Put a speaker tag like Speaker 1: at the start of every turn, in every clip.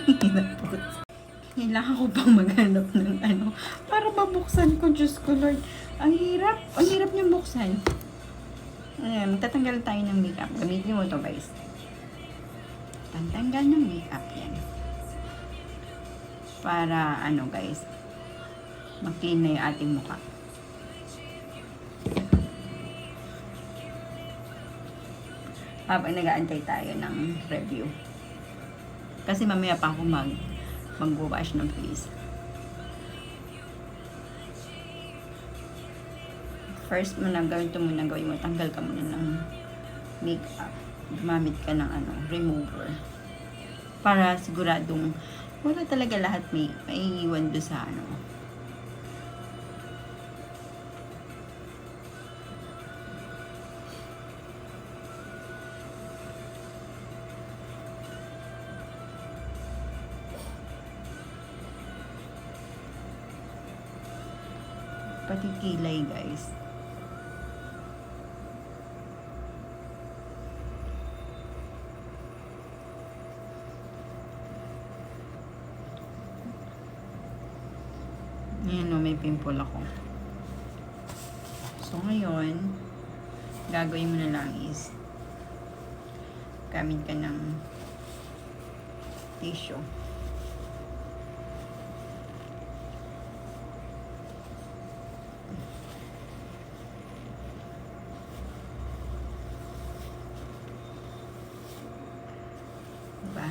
Speaker 1: Hirap po. Kailangan ko pang maghanap ng ano para mabuksan ko. Diyos ko Lord. Ang hirap. Ang hirap niyang buksan. Ayan, magtatanggal tayo ng makeup. Gamitin mo to guys. Pantanggal ng makeup yan. Para ano guys, mag-clean na yung ating mukha. Habang nag-aantay tayo ng review. Kasi mamaya pa ako mag-wash ng face. First mo na gawin mo, tanggal ka muna ng makeup. Gumamit ka ng remover. Para siguradong wala talaga lahat may iwan doon sa pati kilay guys. Ayan o, may pimple ako. So, ngayon, gagawin mo na lang is gamit ka ng tissue. Diba?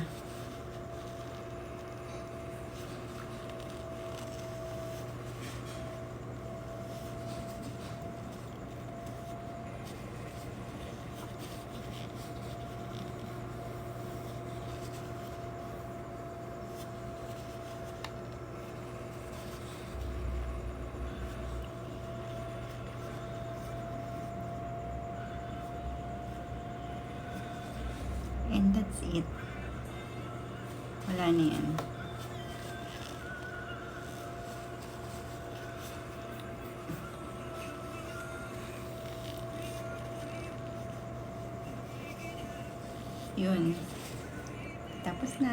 Speaker 1: And that's it. Wala na yan. Yun. Tapos na.